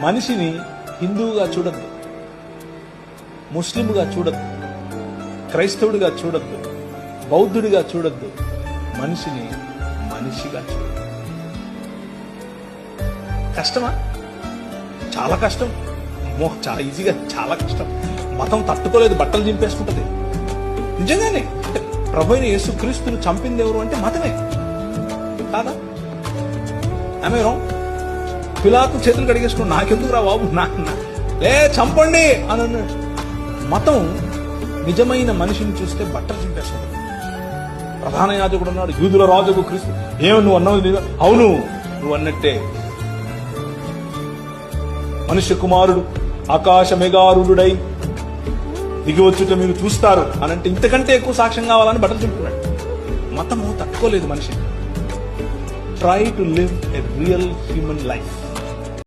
మనిషిని హిందువుగా చూడద్దు, ముస్లింగా చూడద్దు, క్రైస్తవుడిగా చూడద్దు, బౌద్ధుడిగా చూడద్దు. మనిషిని మనిషిగా చూడద్దు. కష్టమా? చాలా కష్టం. చాలా ఈజీగా, చాలా కష్టం. మతం తట్టుకోలేదు, బట్టలు చింపేసుకుంటది. నిజంగానే అంటే ప్రభువైన యేసుక్రీస్తును చంపింది ఎవరు అంటే మతమే కాదా? ఆమె రాంగ్. పిలాతు చేతులు కడిగేసుకుని నాకెందుకు రా బాబు, లే చంపండి అని అన్నాడు. మతం నిజమైన మనిషిని చూస్తే బట్టలు చింపేస్తుంది. ప్రధాన యాజకుడు అన్నాడు, యూదుల రాజుకు క్రీస్తు. ఏమో నువ్వు అన్నావు లేదా? అవును, నువ్వు అన్నట్టే. మనుష్య కుమారుడు ఆకాశ మేఘారుడై దిగివచ్చుట మీరు చూస్తారు అని అంటే ఇంతకంటే ఎక్కువ సాక్ష్యం కావాలని బట్టలు చింపుకున్నాడు. మతము తట్టుకోలేదు మనిషిని. Try to live a real human life.